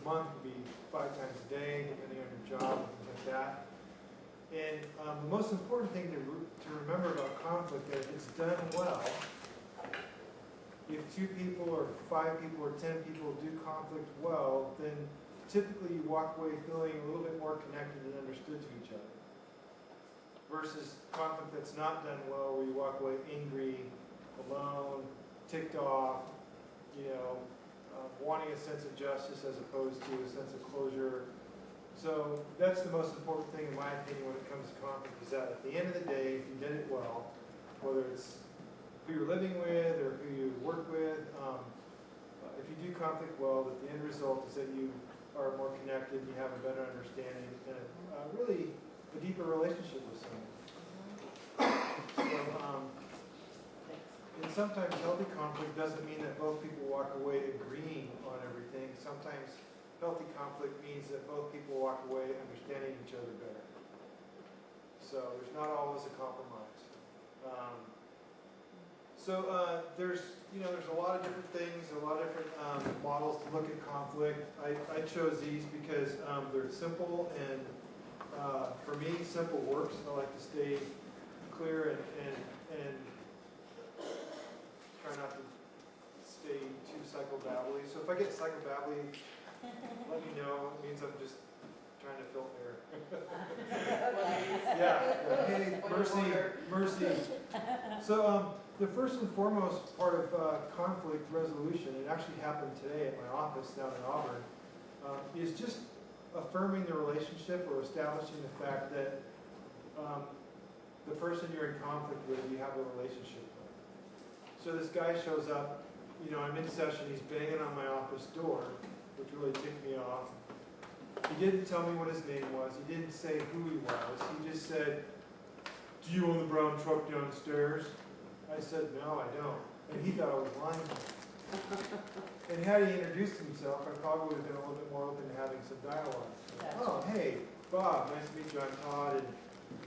month, it could be 5 times a day, depending on your job, and things like that. And the most important thing to remember about conflict is if it's done well, if 2 people or 5 people or 10 people do conflict well, then typically you walk away feeling a little bit more connected and understood to each other. Versus conflict that's not done well, where you walk away angry, alone, ticked off, wanting a sense of justice as opposed to a sense of closure. So that's the most important thing, in my opinion, when it comes to conflict, is that at the end of the day, if you did it well, whether it's who you're living with or who you work with, if you do conflict well, that the end result is that you are more connected and you have a better understanding and really a deeper relationship with someone. So, and sometimes healthy conflict doesn't mean that both people walk away agreeing on everything. Sometimes healthy conflict means that both people walk away understanding each other better. So there's not always a compromise. There's a lot of different things, a lot of different models to look at conflict. I chose these because they're simple, and for me, simple works. I like to stay clear and try not to stay too psychobabbly. So if I get psychobabbly, let me know. It means I'm just trying to filter. Yeah. Hey, mercy. So the first and foremost part of conflict resolution, it actually happened today at my office down in Auburn, is just affirming the relationship or establishing the fact that the person you're in conflict with, you have a relationship with. So this guy shows up, I'm in session, he's banging on my office door, which really ticked me off. He didn't tell me what his name was. He didn't say who he was. He just said, "Do you own the brown truck downstairs?" I said, "No, I don't." And he thought I was lying. And had he introduced himself, I probably would have been a little bit more open to having some dialogue. "Oh, hey, Bob, nice to meet you. I'm Todd." And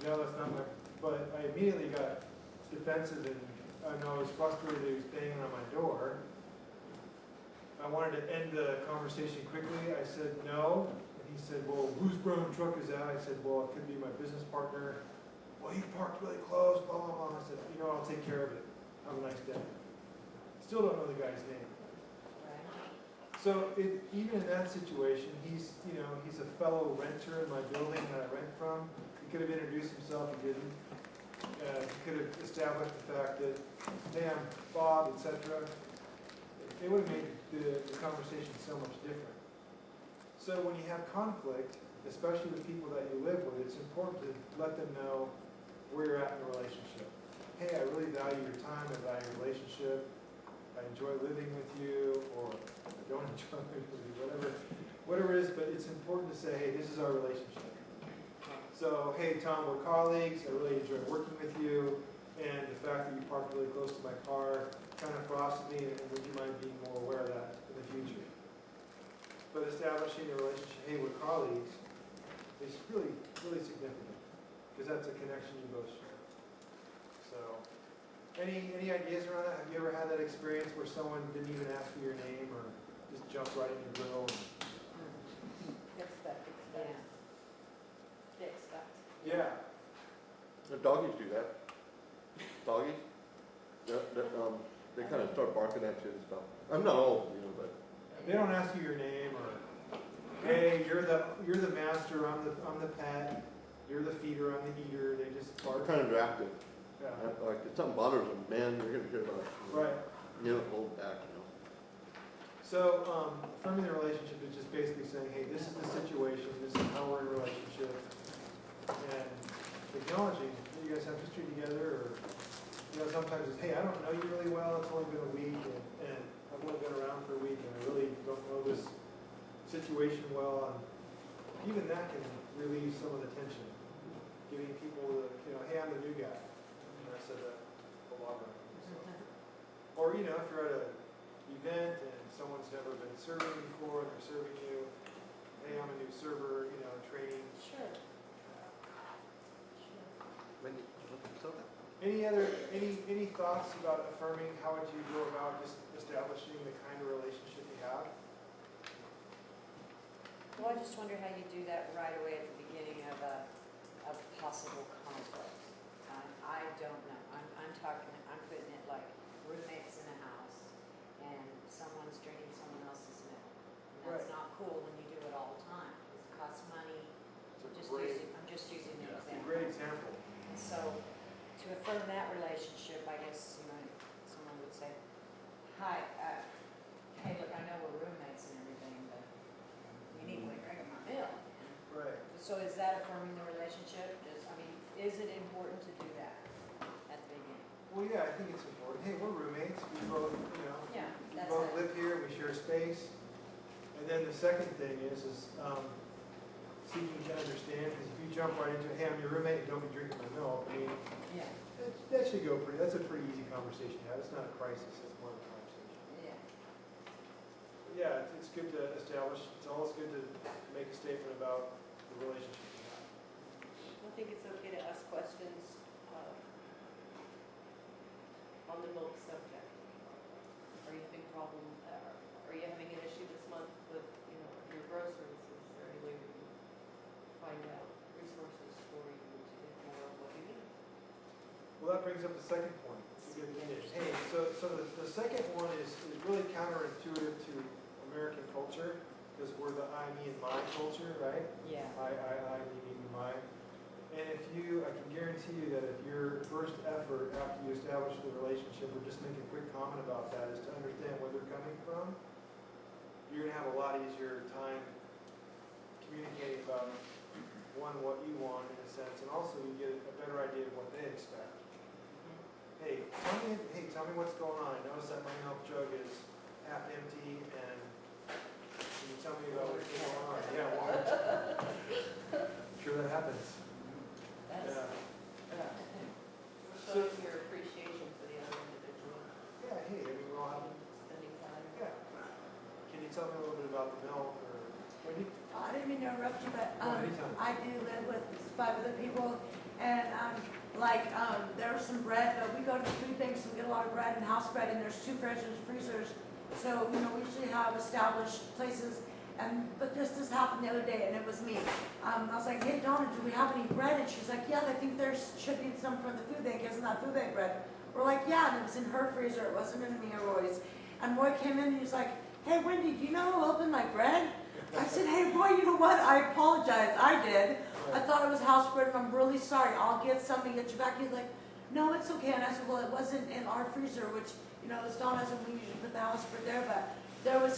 no, that's not my... But I immediately got defensive, and I was frustrated that he was banging on my door. I wanted to end the conversation quickly. I said, "No." And he said, "Well, whose brown truck is that?" I said, "Well, it could be my business partner." "Well, he parked really close, blah, blah, blah." I said, "I'll take care of it. Have a nice day." Still don't know the guy's name. So even in that situation, he's a fellow renter in my building that I rent from. He could have introduced himself, he didn't. He could have established the fact that, "Hey, I'm Bob," etc. It would have made the conversation so much different. So when you have conflict, especially with people that you live with, it's important to let them know where you're at in the relationship. "Hey, I really value your time, I value your relationship, I enjoy living with you," or "I don't enjoy living with you," whatever it is, but it's important to say, "Hey, this is our relationship. So, hey, Tom, we're colleagues, I really enjoy working with you, and the fact that you parked really close to my car kind of frosted me, and would you mind being more aware of that in the future?" But establishing a relationship, "Hey, we're colleagues," is really, really significant, because that's a connection you both share. So, any ideas around that? Have you ever had that experience where someone didn't even ask for your name, or just jumped right in your grill? Expect. Yeah. The doggies do that. Doggies, they kind of start barking at you and stuff. I'm not all, but They don't ask you your name, or, "Hey, you're the master, I'm the pet, you're the feeder, I'm the eater." They just bark. they're kind of reactive. Yeah. Like if something bothers them, man, you're going to hear about it. Right. Hold back, So, affirming the relationship is just basically saying, "Hey, this is the situation, this is how we're in a relationship," and acknowledging that you guys have history together, or sometimes it's, "Hey, I don't know you really well, it's only been a week, and I've only been around for a week, and I really don't know this situation well," and even that can relieve some of the tension. Giving people the, "Hey, I'm the new guy," and I said that a lot around. So. Or, if you're at an event and someone's never been serving before, and they're serving you, "Hey, I'm a new server," training. Sure. Any thoughts about affirming? How would you go about just establishing the kind of relationship you have? Well, I just wonder how you do that right away at the beginning of a possible conflict. I don't know. I'm putting it like roommates in a house and someone's drinking someone else's milk. And that's Right. not cool when you do it all the time. It costs money. It's I'm just using an a example. great example. And so to affirm that relationship, I guess, someone would say, hi, hey, look, I know we're roommates and everything, but you need to drink my milk. Right. So is that affirming the relationship? Is it important to do that at the beginning? Well, yeah, I think it's important. Hey, we're roommates. We both, Yeah, we that's both it. live here. We share space. And then the second thing is seeking to understand. Because if you jump right into, hey, I'm your roommate, and don't be drinking my milk. I mean, Yeah, that should go pretty. That's a pretty easy conversation to have. It's not a crisis. It's more of a conversation. yeah. Yeah, it's good to establish. It's always good to make a statement about the relationship you have. I think it's okay to ask questions on the milk subject. Are you having problem? Are you having an issue this month with your groceries? Is there any way we can find out resources for you to get more of what you need? Well, that brings up the second point. It's a good finish. Hey, so the second one is really counterintuitive to American culture because we're the I, me, and my culture, right? Yeah. I, me, me, my. And I can guarantee you that if your first effort after you establish the relationship or just make a quick comment about that is to understand where they're coming from, you're going to have a lot easier time communicating about, one, what you want in a sense, and also you get a better idea of what they expect. Hey, tell me what's going on. I noticed that my milk jug is half empty, and can you tell me about what's going on? Yeah, well, I'm sure that happens. That's, Yeah. We're showing your appreciation for the other individual, Yeah, hey, I mean, we all have, spending time. yeah. Can you tell me a little bit about the milk, or, Wendy? I didn't mean to interrupt you, but anytime. I do live with 5 other people, and there was some bread, but we go to the food banks and we get a lot of bread and house bread, and there's 2 freezers. So, we usually have established places, but this happened the other day, and it was me. I was like, hey, Donna, do we have any bread? And she's like, yeah, I think there should be some from the food bank. Isn't that food bank bread? We're like, yeah, and it was in her freezer. It wasn't in me or Roy's. And Roy came in and he's like, hey, Wendy, do you know who opened my bread? I said, hey, Roy, you know what? I apologize. I did. I thought it was house bread, and I'm really sorry. I'll get some and get you back. He's like, no, it's okay. And I said, well, it wasn't in our freezer, which, it's Donna's, and we usually put the house bread there, but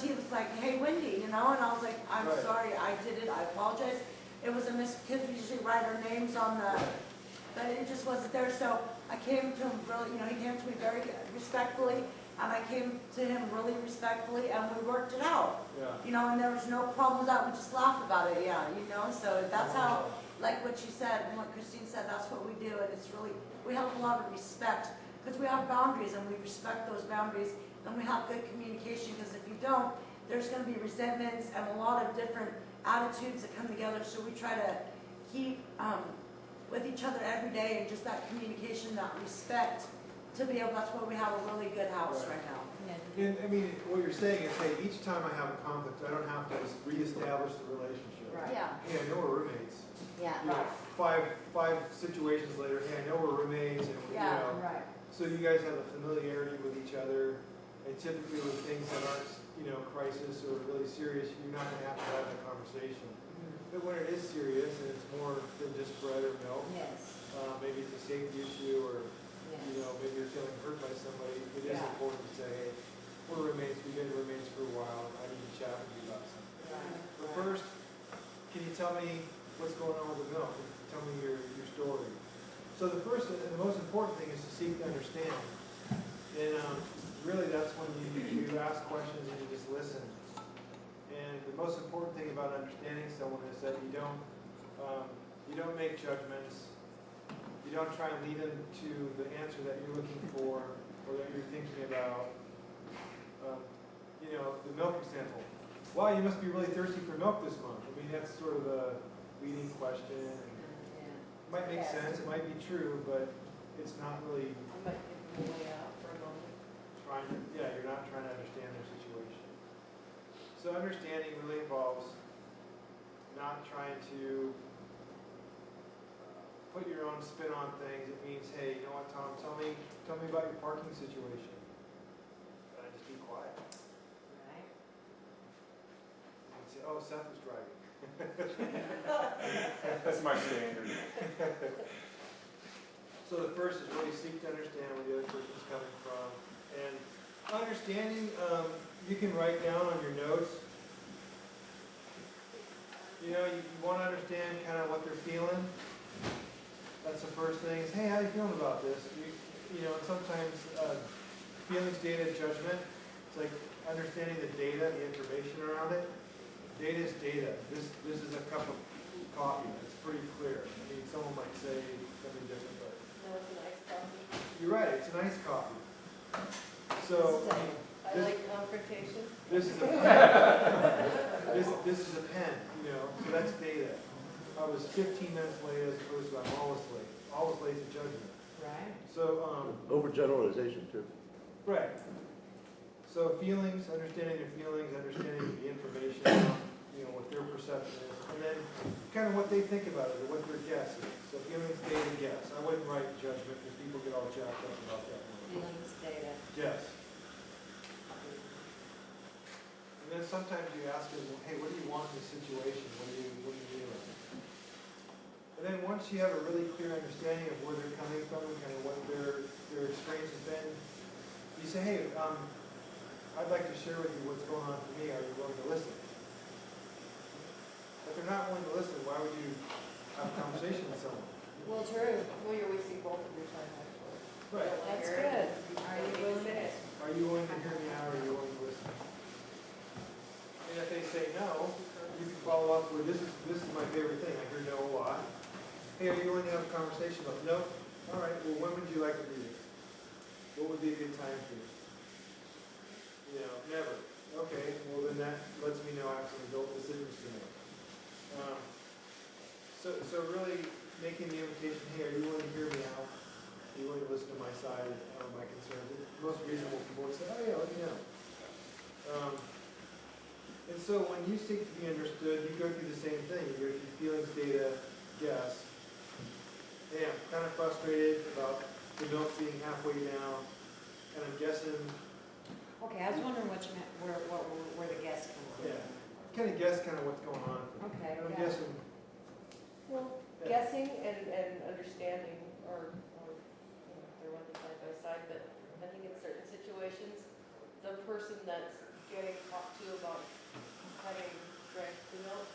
he was like, hey, Wendy, and I was like, I'm Right. sorry, I did it. I apologize. It was a kids usually write our names on but it just wasn't there. So I came to him really, he came to me very respectfully, and I came to him really respectfully, and we worked it out. Yeah. And there was no problem with that. We just laughed about it, so that's how, like what you said and what Christine said, that's what we do, and it's really, we have a lot of respect, because we have boundaries, and we respect those boundaries, and we have good communication, because if you don't, there's going to be resentments and a lot of different attitudes that come together, so we try to keep with each other every day, and just that communication, that respect, to be able, that's why we have a really good house right now. And, I mean, what you're saying is, hey, each time I have a conflict, I don't have to reestablish the relationship. Right. Yeah. Hey, I know we're roommates. Yeah. Five situations later, hey, I know we're roommates, and Right. so you guys have a familiarity with each other, and typically with things that aren't, crisis or really serious, you're not going to have that conversation. But when it is serious and it's more than just bread or milk, Yes. maybe it's a safety issue, or Yes. maybe you're feeling hurt by somebody, it is Yeah. important to say, hey, we're roommates, we've been roommates for a while, and I need to chat with you about something. Right. But first, can you tell me what's going on with the milk? Tell me your story. So the first and the most important thing is to seek to understand. And really that's when you ask questions and you just listen. And the most important thing about understanding someone is that you don't make judgments. You don't try and lead them to the answer that you're looking for or that you're thinking about. The milk example. Wow, you must be really thirsty for milk this month. I mean, that's sort of a leading question. Yeah. It might make sense, it might be true, but it's not really I might give them a way out for a moment. you're not trying to understand their situation. So understanding really involves not trying to put your own spin on things. It means, hey, you know what, Tom, tell me about your parking situation. And I just be quiet. Right? And say, oh, Seth was driving. That's my standard. So the first is really seek to understand where the other person's coming from. And understanding, you can write down on your notes. You know, you want to understand kind of what they're feeling. That's the first thing is, hey, how you feeling about this? You know, sometimes feelings, data, judgment. It's like understanding the data, the information around it. Data is data. This is a cup of coffee. It's pretty clear. I mean, someone might say something different, but No, it's a nice coffee. you're right. It's an iced coffee. So I This- like confrontation. this is a pen. this is a pen. You know, so that's data. I was 15 minutes late as opposed to I'm always late. Always late to judgment. Right? So Overgeneralization too. right. So feelings, understanding their feelings, understanding the information, you know, what their perception is, and then kind of what they think about it or what their guess is. So feelings, data, guess. I wouldn't write judgment because people get all jacked up about that one. Feelings, data. Guess. And then sometimes you ask them, well, hey, what do you want in this situation? What do you doing? And then once you have a really clear understanding of where they're coming from and kind of what their experience has been, you say, hey, I'd like to share with you what's going on for me. Are you willing to listen? If they're not willing to listen, why would you have a conversation with someone? Well, true. Well, you're wasting both of your time, actually. Right. You don't wanna That's hear it. good. You Are don't you need to willing say to- it. Are you willing to hear me out or are you willing to listen? And if they say no, you can follow up with, this is my favorite thing. I hear no a lot. Hey, are you willing to have a conversation about it? No? All right, well, when would you like to do this? What would be a good time for you? You know, never. Okay, well then that lets me know I have some adult decisions to make. So really making the invitation, hey, are you willing to hear me out? Are you willing to listen to my side of my concerns? And most reasonable people would say, oh yeah, let me know. And so when you seek to be understood, you go through the same thing. You go through feelings, data, guess. Hey, I'm kind of frustrated about the milk being halfway down, and I'm guessing, Okay, I was wondering what you meant, where the guess comes in. yeah, kind of guess kind of what's going on. Okay, And I'm yeah. guessing, Well, yeah. guessing and understanding or you know, they're running side by side, but I think in certain situations, the person that's getting talked to about having drank the milk,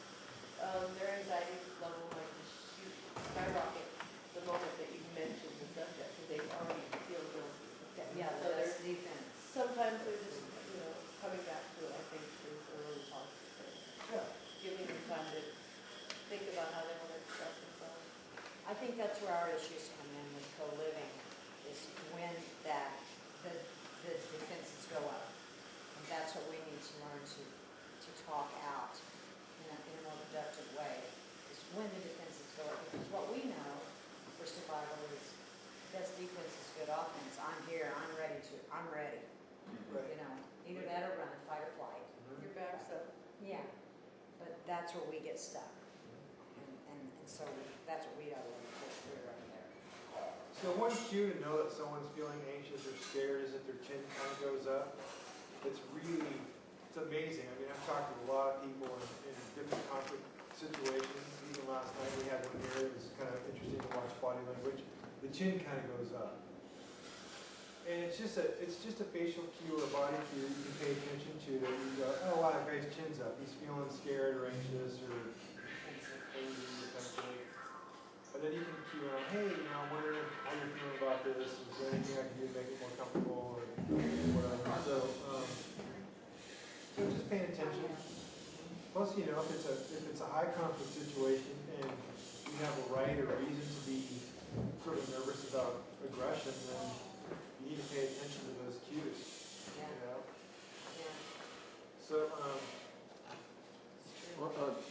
their anxiety level might just shoot skyrocket the moment that you mention the subject, because they already feel guilty. Yeah, So that's there's, defense. sometimes they're just, you know, coming back to it, I think is a really positive thing. Yeah. Giving them time to think about how they want to express themselves. I think that's where our issues come in with co-living, is when the defenses go up. And that's what we need to learn to talk out in a more productive way, is when the defenses go up. Because what we know for survival is best defense is good offense. I'm here, I'm ready. Right. You know, either that or run, fight or flight. Your back's up. Yeah, but that's where we get stuck. And so that's what we gotta learn to push through right there. So one cue to know that someone's feeling anxious or scared is if their chin kind of goes up. It's amazing. I mean, I've talked to a lot of people in different conflict situations. Even last night we had one here. It was kind of interesting to watch body language. The chin kind of goes up. And it's just a facial cue or a body cue you can pay attention to that you go, oh wow, that guy's chin's up. He's feeling scared or anxious or angry potentially. And then you can cue out, hey, you know, I'm wondering how you're feeling about this. Is there anything I can do to make it more comfortable or whatever? So just paying attention. Plus, you know, if it's a high conflict situation and you have a right or reason to be sort of nervous about aggression, then you need to pay attention to those cues. Yeah. You know? Yeah, So, it's true.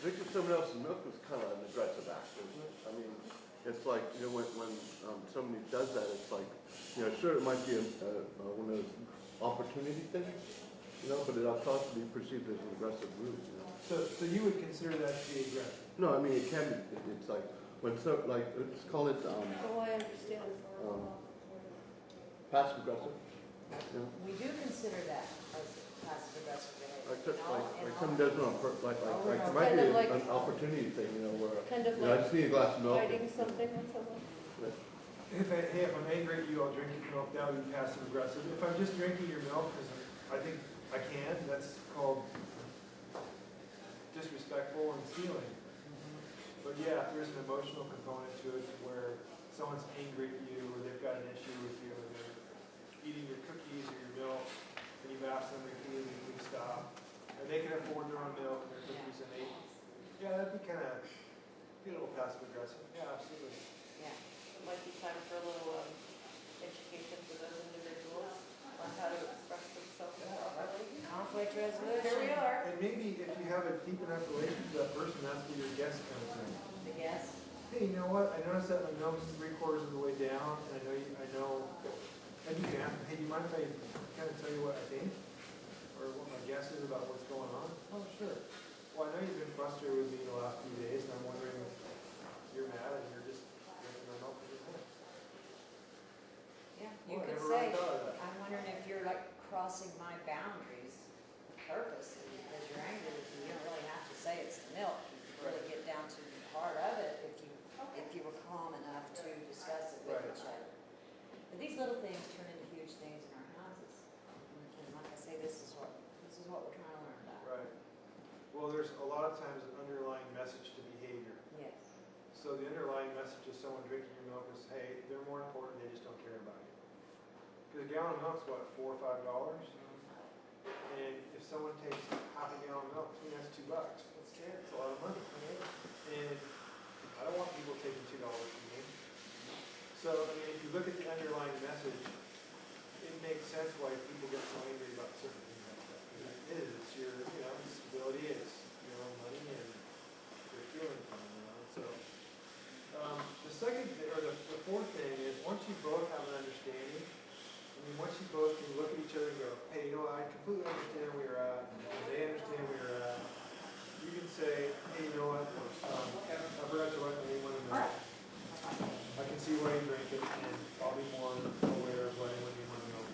Drinking someone else's milk is kind of an aggressive act, isn't it? I mean, it's like, you know, when somebody does that, it's like, you know, sure, it might be one of those opportunity things, you know, but it'll also be perceived as an aggressive group, you know. So you would consider that to be aggressive? No, I mean, it can be, it's like, when so, like, let's call it, Oh, I understand. passive aggressive, you know. We do consider that as passive aggressive behavior. Like, just in all- like, in like all- someone does it on purpose, like, Oh, it no. might be Kind of like- an opportunity thing, you know, where, Kind of you know, I like just need a glass of milk. hiding something on someone. Hey, if I'm angry at you, I'll drink your milk, that would be passive aggressive. If I'm just drinking your milk because I think I can, that's called disrespectful and stealing. But yeah, if there's an emotional component to it where someone's angry at you or they've got an issue with you or they're eating your cookies or your milk and you've asked them repeatedly to stop, and they can afford their own milk and their cookies and they, yeah, that'd be kind of, be a little passive aggressive. Yeah, absolutely. Yeah. It might be time for a little education for those individuals on how to express themselves properly. Conflict Here resolution. we are. And maybe if you have a deep enough relationship with that person, that's where your guest comes in. The guess. Hey, you know what? I noticed that my milk's 3/4 of the way down, and I know, and you can ask, hey, do you mind if I kind of tell you what I think? Or what my guess is about what's going on? Oh, sure. Well, I know you've been frustrated with me the last few days, and I'm wondering if you're mad and you're just drinking my milk for your milk. Yeah, Oh, you I could never really say, thought of that. I'm wondering if you're like crossing my boundaries purposely because you're angry with me. You don't really have to say it's the milk. You can really get down to the heart of it if you were calm enough to discuss it with Right. each other. But these little things turn into huge things in our houses. And like I say, this is what we're trying to learn about. Right. Well, there's a lot of times an underlying message to behavior. Yes. So the underlying message of someone drinking your milk is, hey, they're more important, they just don't care about you. Because a gallon of milk's what, $4 or $5? And if someone takes half a gallon of milk, to me that's $2. It's true. It's a lot of money. And I don't want people taking $2 from me. So, I mean, if you look at the underlying message, it makes sense why people get so angry about certain things like that. Because it is, it's your, you know, stability, it's your own money, and you're feeling fine, you know. So, the second, or the fourth thing is, once you both have an understanding, I mean, once you both can look at each other and go, hey, you know what, I completely understand where you're at, and they understand where you're at, you can say, hey, you know what, I forgot to write my name on the milk. I can see why you drink it, and I'll be more aware of writing my name on the milk.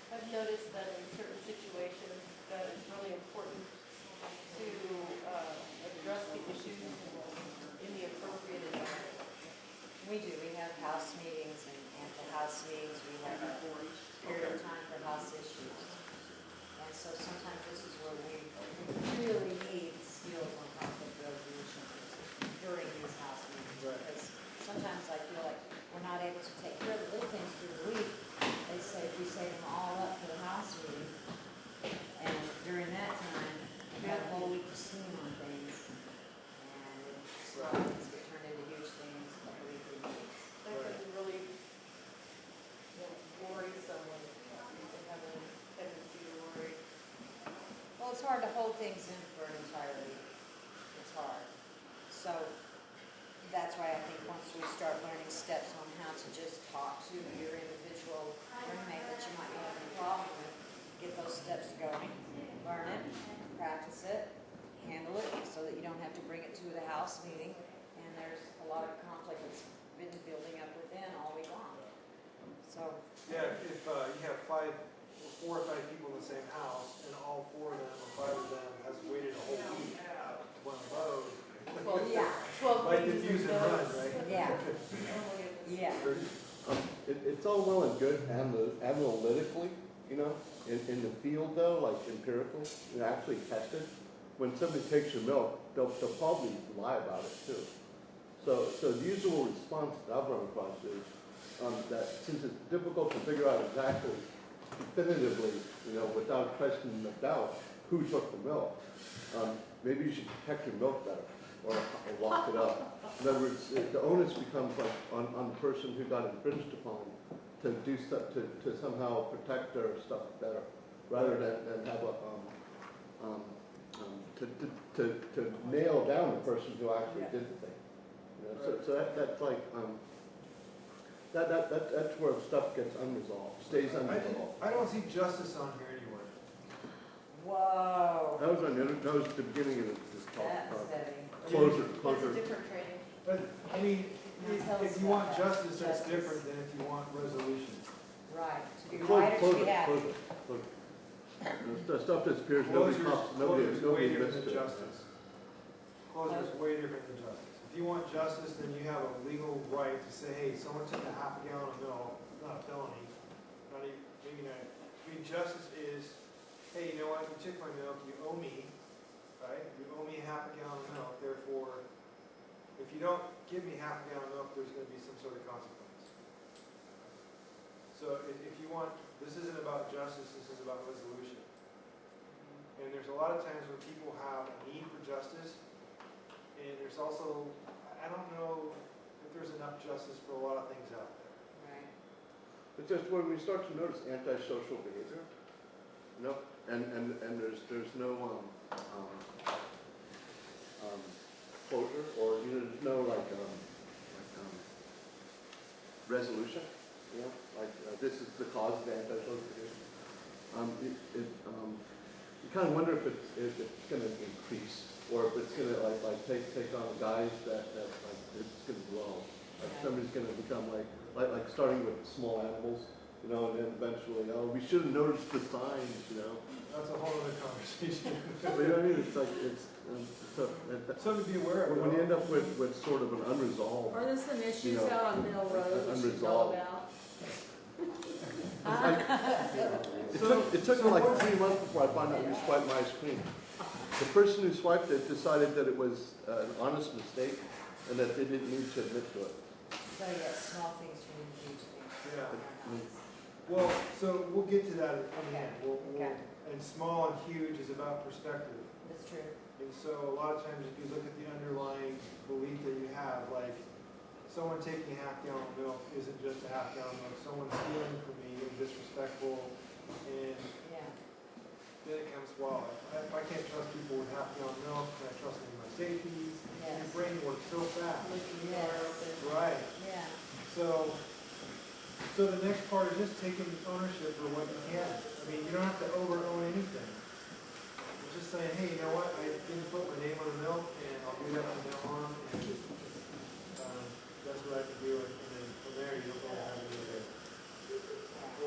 I've noticed that in certain situations that it's really important to address the issues in the appropriate environment. We do. We have house meetings, and at the house meetings, we have a period of time for house issues. And so sometimes this is where we really need skills on conflict resolution during these house meetings. Right. Because sometimes I feel like we're not able to take care of the little things through the week. They say, we save them all up for the house meeting. And during that time, we have a whole week to steam on things. And it's small things get turned into huge things at the weekly meetings. That can really, worry someone. You can have a tendency to worry. Well, it's hard to hold things in for an entire week. It's hard. So that's why I think once we start learning steps on how to just talk to your individual roommate that you might be having a problem with, get those steps going, learn it, practice it, handle it so that you don't have to bring it to the house meeting. And there's a lot of conflict that's been building up within all week long. So, Yeah, if you have 4 or 5 people in the same house, and all 4 of them or 5 of them has waited a whole week to one load. Well, yeah, 12 Like meetings diffuse in and run, those. right? yeah, Oh my goodness. yeah. It's all well and good analytically, you know, in the field though, like empirical, and actually tested. When somebody takes your milk, they'll probably lie about it too. So the usual response that I've run across is that since it's difficult to figure out exactly, definitively, you know, without question of doubt, who took the milk, maybe you should protect your milk better or lock it up. In other words, the onus becomes like on the person who got infringed upon to do stuff to somehow protect their stuff better, rather than have a to nail down the person who actually did the thing. You know, so that's like that's where stuff gets unresolved, stays unresolved. I don't see justice on here anywhere. Whoa. That was the beginning of this talk. That's heavy. Closure, That's a closure. different training. But, I mean, Tell us if you about want that. justice, that's Justice. different than if you want resolution. Right, to be Close, right or close to be it, happy. close it, close it. The stuff that appears, nobody costs, Closure's way nobody different admits than to it. justice. Closure's way different than justice. If you want justice, then you have a legal right to say, hey, someone took a half a gallon of milk, not a felony, not even, maybe not. I mean, justice is, hey, you know what, you took my milk, you owe me, right? You owe me half a gallon of milk, therefore, if you don't give me half a gallon of milk, there's gonna be some sort of consequence. So if you want, this isn't about justice, this is about resolution. And there's a lot of times when people have a need for justice, and there's also, I don't know if there's enough justice for a lot of things out there. Right. It's just when we start to notice antisocial behavior, you know, and there's no closure, or you know, there's no resolution, you know, this is the cause of antisocial behavior. You kind of wonder if it's going to increase, or if it's going to take on guys that like it's going to grow. Like somebody's going to become like starting with small animals, you know, and then eventually, oh, we should have noticed the signs, you know. That's a whole other conversation. But you know what I mean? It's like Something to be aware of. when you end up with sort of an unresolved. Are there some issues know, out on Mill Road we should know unresolved. about? It took me like 3 months before I found out who swiped my ice cream. The person who swiped it decided that it was an honest mistake and that they didn't need to admit to it. So yeah, small things turn into huge things. Yeah. Well, so we'll get to that in the end. Okay. And small and huge is about perspective. That's true. And so a lot of times if you look at the underlying belief that you have, like someone taking a half gallon of milk isn't just a half gallon of milk. Someone stealing from me is disrespectful. And Yeah. then it comes, well, if I can't trust people with half gallon milk, can I trust them with my safety? Yes. Your brain works so fast. Yes. Right. Yeah. So the next part is just taking ownership for what you can. I mean, you don't have to over-own anything. You're just saying, hey, you know what, I didn't put my name on the milk, and I'll do that from now on, and that's what I can do, and then from there, you don't really have anything.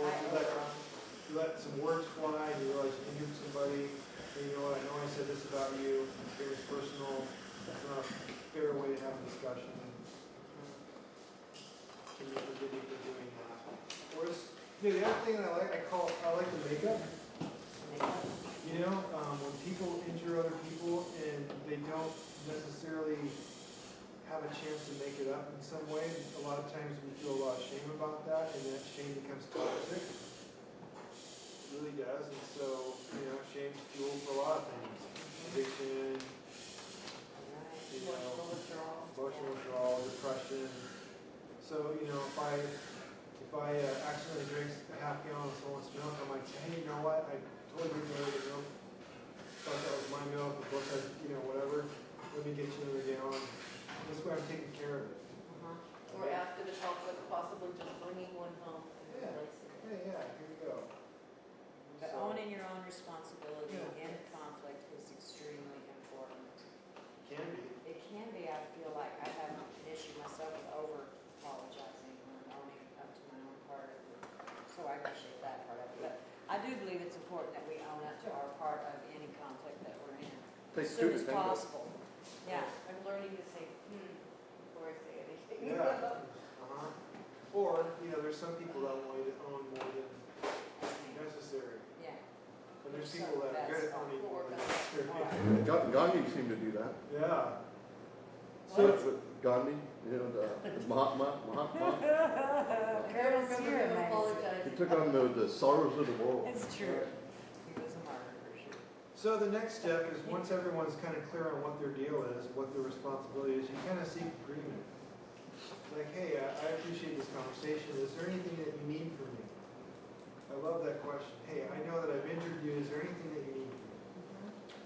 Or you let some words fly, and you realize you injured somebody, and you know what, I know I said this about you, it was personal, it's not a fair way to have a discussion. Can you forgive me for doing that? Or the other thing that I like the makeup. You know, when people injure other people and they don't necessarily have a chance to make it up in some way, a lot of times we feel a lot of shame about that, and that shame becomes toxic. It really does, and so, you know, shame's fuel for a lot of things. Addiction, you know, emotional withdrawal, depression. So, you know, if I accidentally drink a half gallon of someone's milk, I might say, hey, you know what, I totally didn't know the milk. Thought that was my milk, of course, you know, whatever. Let me get you another gallon. This way I'm taking care of it. Or after the conflict, possibly just bringing one home and Yeah. replacing it. Hey, yeah, here you go. But So- owning your own responsibility Yeah. in conflict is extremely important. Can be. It can be, I feel like I have an issue myself with over apologizing and owning up to my own part of it. So I appreciate that part of it. But I do believe it's important that we own up to our part of any conflict that we're in. As Takes soon two to as tango. possible. Yeah. I'm learning to say, before I say anything. Yeah. Or, you know, there's some people that want you to own more than necessary. Yeah. And there's people that are good at owning more than necessary. Gandhi seemed to do that. Yeah. So Gandhi, you know, the Mahatma. Curtis here, Never amazing. apologize. He took on the sorrows of the world. It's true. He was a martyr for sure. So the next step is once everyone's kind of clear on what their deal is, what their responsibility is, you kind of seek agreement. Like, hey, I appreciate this conversation. Is there anything that you need from me? I love that question. Hey, I know that I've injured you. Is there anything that you need from me?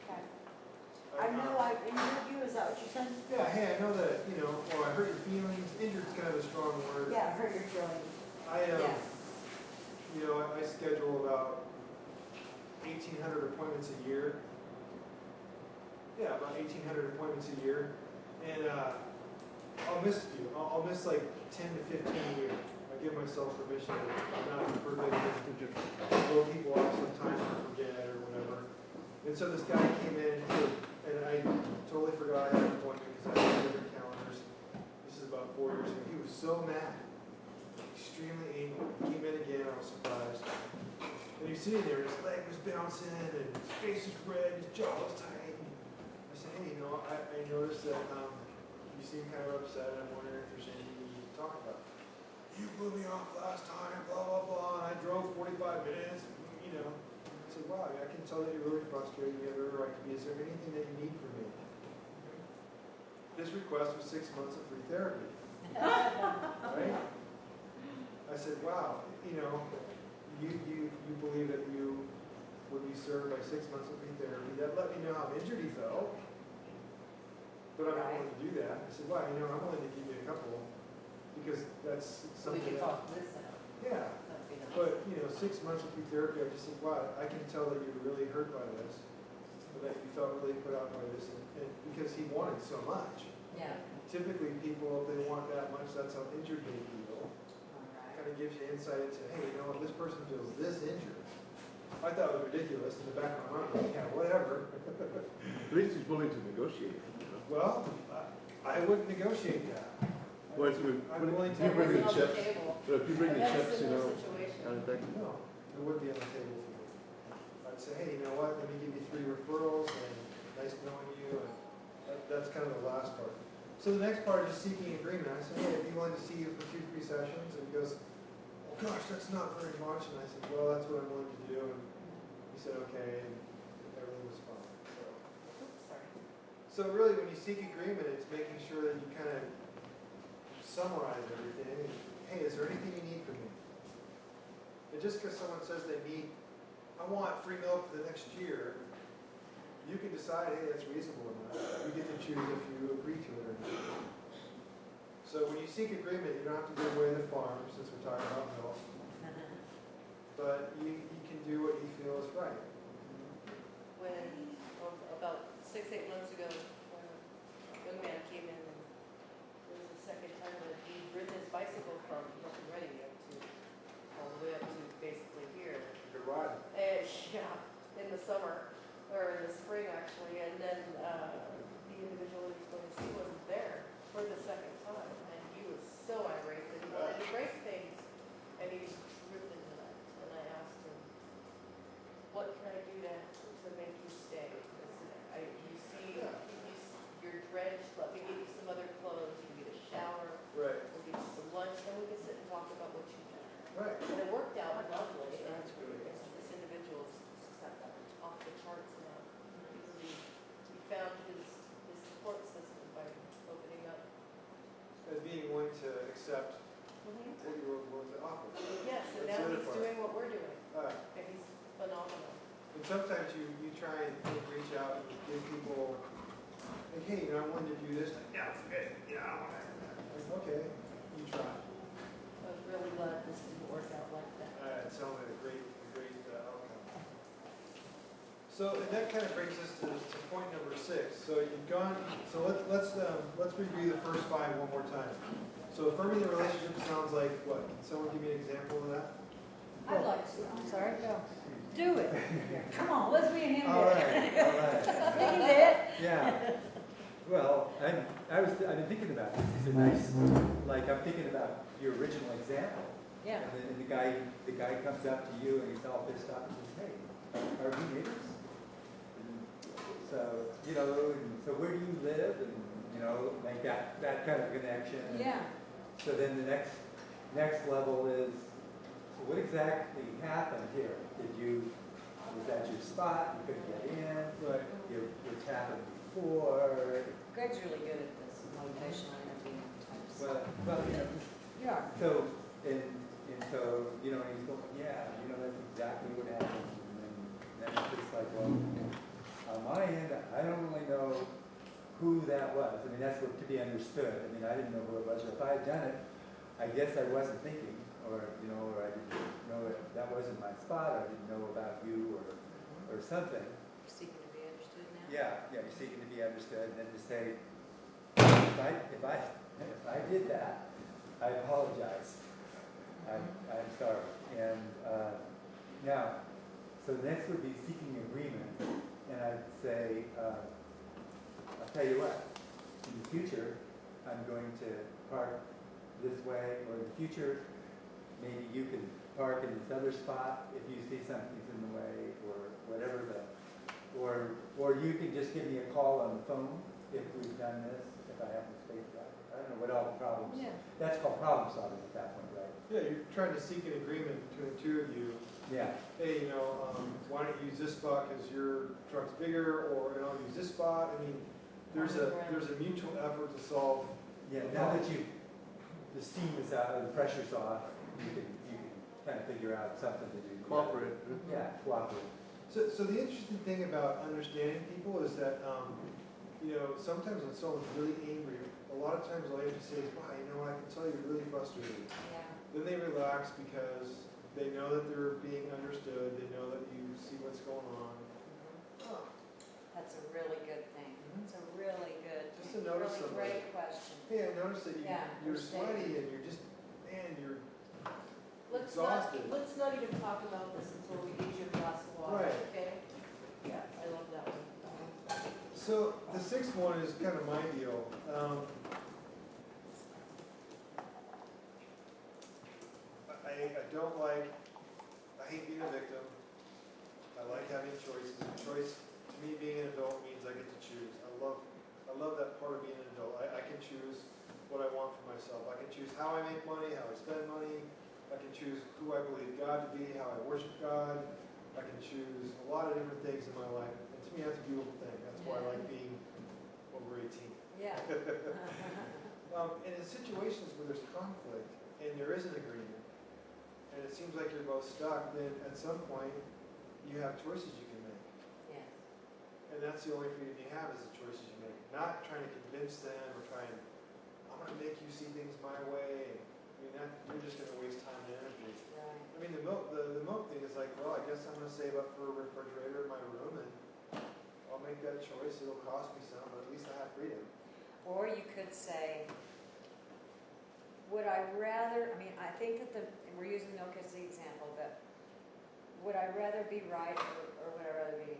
Okay. I know I injured you, is that what you said? Yeah, hey, I know that, you know, or I hurt your feelings. Injured's kind of a strong word. Yeah, hurt your feelings. I Yeah. you know, I schedule about 8 1,800 appointments a year. Yeah, about 1,800 appointments a year. And I'll miss a few. I'll miss like 10 to 15 a year. I give myself permission to not be perfect, blow people off sometimes and forget or whatever. And so this guy came in, and I totally forgot I had an appointment because I had different calendars. This is about 4 years ago. He was so mad, extremely angry. He came in again, I was surprised. And he's sitting there, his leg was bouncing, and his face was red, his jaw was tight. And I said, hey, I noticed that you seem kind of upset. I'm wondering if there's anything you need to talk about. You blew me off last time, blah, blah, blah, and I drove 45 minutes, I said, wow, I can tell that you're really frustrated, you have every right to be. Is there anything that you need from me? His request was 6 months of free therapy. Right? I said, wow, you believe that you would be served by 6 months of free therapy. That let me know how injured he felt. But I'm not willing to do that. I said, wow, I'm willing to give you a couple because that's So we something can talk this out. yeah. That'd be nice. But, 6 months of free therapy, I just said, wow, I can tell that you're really hurt by this, or that you felt really put out by this, and because he wanted so much. Yeah, Typically, people, if they want that much, that's how injured they feel. all right. Kind of gives you insight into, hey, this person feels this injured. I thought it was ridiculous in the back of my mind, like, yeah, whatever. At least he's willing to negotiate. Well, I wouldn't negotiate that. Well, it's, I'm willing if to. you bring the It wasn't on the chips, table. but if you bring the That's a chips, similar situation. kind of thing. No, it wouldn't be on the table for me. I'd say, hey, you know what, let me give you 3 referrals, and nice knowing you, and that's kind of the last part. So the next part is just seeking agreement. I said, hey, I'd be willing to see you for 2 free sessions, and he goes, oh gosh, that's not very much, and I said, well, that's what I'm willing to do, and he said, okay, and everything was fine. Oops, sorry. So really, when you seek agreement, it's making sure that you kind of summarize everything. And, hey, is there anything you need from me? And just because someone says they need, I want free milk for the next year, you can decide, hey, that's reasonable or not. You get to choose if you agree to it or not. So when you seek agreement, you don't have to give away the farm, since we're talking about milk, but you can do what you feel is right. When, about 6-8 months ago, when a young man came in, and it was the second time that he'd ridden his bicycle from Nothing Ready up to, all the way up to basically here. Good ride. And, yeah, in the summer, or in the spring actually, and then the individual he was going to see wasn't there for the second time, and he was so irate that he wanted to break things, and he tripped into that. And I asked him, what can I do to make you stay? I said, you're drenched, let me give you some other clothes, you can get a shower, Right. we'll get you some lunch, and we can sit and talk about what you've done. Right. And it worked out lovely, and That's good. this individual's off the charts now, because he found his support system by opening up. As being willing to accept what you were willing to offer. Yes, and That's now the other he's part. doing what we're doing, Right. and he's phenomenal. And sometimes you try and reach out and give people, like, hey, I wanted to do this. Like, yeah, forget it. I don't want to. Like, okay, you try. I was really glad this didn't work out like that. It sounds like a great outcome. So and that kind of brings us to point number 6. So you've gone. So let's review the first 5 one more time. So affirming the relationship sounds like what? Can someone give me an example of that? I'd like to, I'm sorry, go. Do it. Come on, let's me and him do All it. right. You can do it. Yeah. Well, I've been thinking about this. It's a nice, like I'm thinking about your original example. Yeah. And then the guy comes up to you and he's all pissed off and says, hey, are we neighbors? And so, so where do you live? And, like that kind of connection. And Yeah. so then the next level is, so what exactly happened here? Was that your spot? You couldn't get in? Right. What's happened before? Greg's really good at this motivational interviewing types. Well, You are. so, and so, he's going, yeah, that's exactly what happened. And then it's just like, well, on my end, I don't really know who that was. I mean, that's what to be understood. I mean, I didn't know who it was. If I had done it, I guess I wasn't thinking, or I didn't know that wasn't my spot, or I didn't know about you, or something. Seeking to be understood now? Yeah, you're seeking to be understood, and then to say, if I did that, I apologize. I'm sorry. And now, so the next would be seeking agreement, and I'd say, I'll tell you what, in the future, I'm going to park this way, or in the future, maybe you can park in this other spot if you see something's in the way, or whatever or you can just give me a call on the phone if we've done this, if I have to space that. I don't know what all the problems. Yeah. That's called problem solving at that point, right? Yeah, you're trying to seek an agreement between the two of you. Yeah. Hey, why don't you use this spot because your truck's bigger, or use this spot. I mean, there's a mutual effort to solve. Yeah, now that the steam is out, the pressure's off, you can kind of figure out something to do. Cooperate. Yeah, cooperate. So the interesting thing about understanding people is that, sometimes when someone's really angry, a lot of times all you have to say is, wow, I can tell you're really frustrated. Yeah. Then they relax because they know that they're being understood, they know that you see what's going on. Oh, That's a really good thing. It's a really good, Just to notice really somebody. great question. Hey, I noticed that Yeah, you're we're sweaty and you're just, you're Let's not, exhausted. let's not even talk about this until we get your glass of water, Right. okay? Yeah, I love that one. So the sixth one is kind of my deal. I hate being a victim. I like having choices. Choice, to me, being an adult means I get to choose. I love that part of being an adult. I can choose what I want for myself. I can choose how I make money, how I spend money. I can choose who I believe God to be, how I worship God. I can choose a lot of different things in my life. And to me, that's a beautiful thing. That's why I like being over 18. Yeah. And in situations where there's conflict and there is an agreement, and it seems like you're both stuck, then at some point you have choices you can make. Yes. And that's the only freedom you have, is the choices you make. Not trying to convince them or I'm going to make you see things my way. You're just going to waste time and energy. Right. I mean, the milk thing is like, well, I guess I'm going to save up for a refrigerator in my room, and I'll make that choice. It'll cost me some, but at least I have freedom. Or you could say, would I rather, I think that we're using milk as the example, but would I rather be right or would I rather be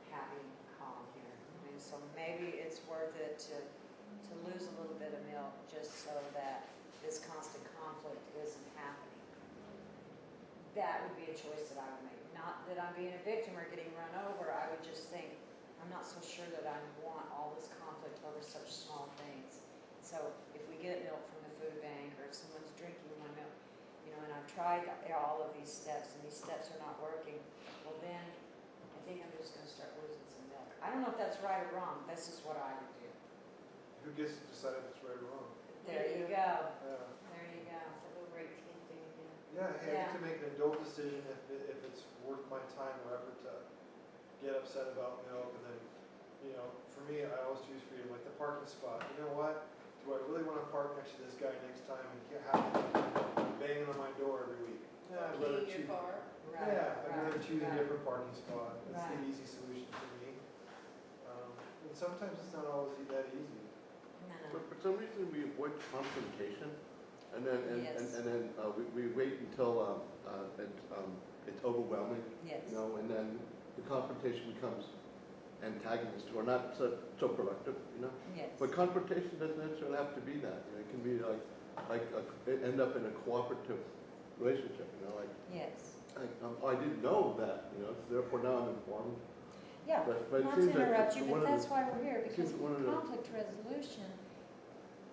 happy and calm here? So maybe it's worth it to lose a little bit of milk just so that this constant conflict isn't happening. That would be a choice that I would make. Not that I'm being a victim or getting run over. I would just think, I'm not so sure that I want all this conflict over such small things. So if we get milk from the food bank, or if someone's drinking my milk, and I've tried all of these steps and these steps are not working, well then I think I'm just going to start losing some milk. I don't know if that's right or wrong. This is what I would do. Who gets to decide if it's right or wrong? There you go. Yeah. There you go. It's an over 18 thing again. Yeah, hey, I get to make an adult decision if it's worth my time or effort to get upset about milk. And then, for me, I always choose freedom. Like the parking spot. You know what? Do I really want to park next to this guy next time and have him banging on my door every week? Yeah, I'd rather Key in your choose. car. Right. Yeah, I'd rather choose a right. different parking spot. That's Right. the easy solution for me. And sometimes it's not always that easy. No. But for some reason, we avoid confrontation, and then Yes. we wait until it's overwhelming, Yes. and then the confrontation becomes antagonist or not so productive, Yes. But confrontation doesn't necessarily have to be that. It can be end up in a cooperative relationship. Yes. I didn't know that, so therefore now I'm informed. Yeah, But it not to seems like interrupt it's you, one but of that's the- why we're here, it because seems one of the- conflict resolution,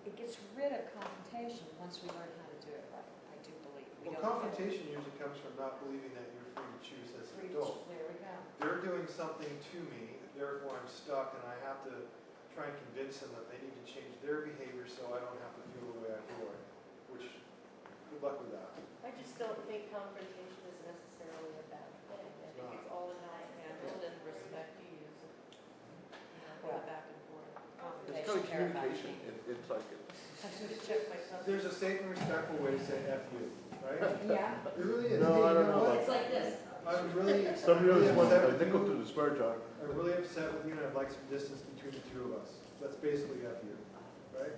it gets rid of confrontation once we learn how to do it right, I do believe. We Well, don't confrontation usually comes from not believing that you're free to choose as an Preach. adult. There we go. They're doing something to me, therefore I'm stuck, and I have to try and convince them that they need to change their behavior so I don't have to feel the way I feel. Which, good luck with that. I just don't think confrontation is necessarily a bad thing. I think it's all in how it's handled and respect you use, Well, back and forth. It's Confrontation kind of terrifies communication. me. It's like I should have checked myself. There's a safe and respectful way to say F you, right? Yeah, It really is. No, Hey, I you don't know know. what? It's like this. I'm really, Somebody I'm really else wants upset a with nickel to you. the spare jar. I'm really upset with you, and I'd like some distance between the two of us. That's basically F you, right?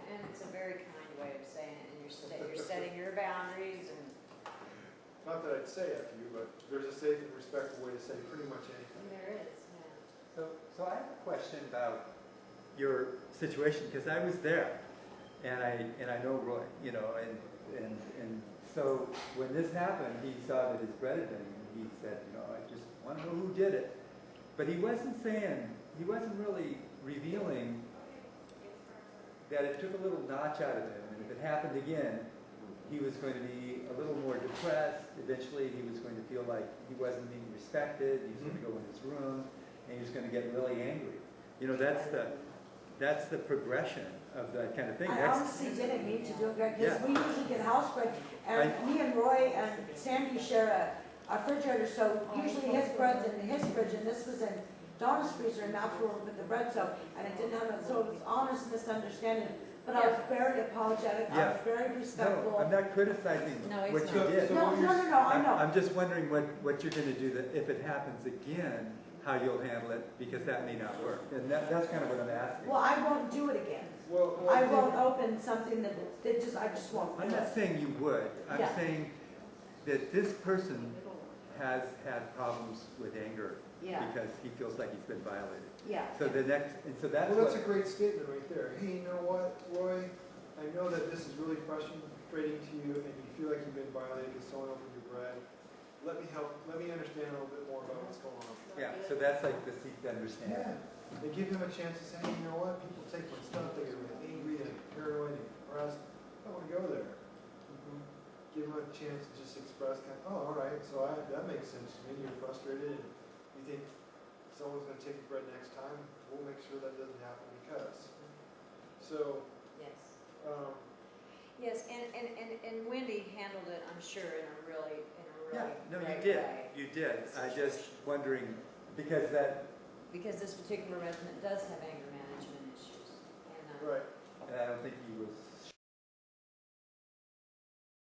And it's a very kind way of saying it, and you're setting your boundaries and Not that I'd say F you, but there's a safe and respectful way to say pretty much anything. there is, yeah. So I have a question about your situation, because I was there, and I know Roy, you know, and so when this happened, he saw that his bread had been, and he said, you know, I just want to know who did it. But he wasn't really revealing that it took a little notch out of him, and if it happened again, he was going to be a little more depressed. Eventually, he was going to feel like he wasn't being respected. He was going to go in his room, and he was going to get really angry. You know, that's the progression of that kind of thing. I honestly didn't mean to do it, Greg, because Yeah. we usually get house bread, and me and Roy and Sandy share a refrigerator, so usually his bread's in his fridge, and this was in Donna's freezer, and that's where we put the bread, so, and it didn't have it, so it was honest misunderstanding. But I was very apologetic, I was very No, respectful. I'm not criticizing No, he's what you not. did. No, I know. I'm just wondering what you're going to do, that if it happens again, how you'll handle it, because that may not work. And that's kind of what I'm asking. Well, I won't do it again. Well, I think- won't open something that I just won't I'm do not it. saying you would. I'm Yeah. saying that this person has had problems with anger Yeah, because he feels like he's been violated. yeah. So that's Well, that's a great statement right there. Hey, you know what, Roy? I know that this is really frustrating to you, and you feel like you've been violated because someone opened your bread. Let me understand a little bit more about what's going on. Yeah, so that's like the seek to understand. Yeah, and give him a chance to say, hey, you know what? People take my stuff, they get really angry and paranoid and depressed. I don't want to go there. Give him a chance to just express, kind of, oh, all right, so that makes sense to me. You're frustrated and you think someone's going to take your bread next time. We'll make sure that doesn't happen because. So, Yes. um, And Wendy handled it, I'm sure, in a really Yeah, no, you great did. way. You did. I just wondering, because that, Because this particular resident does have anger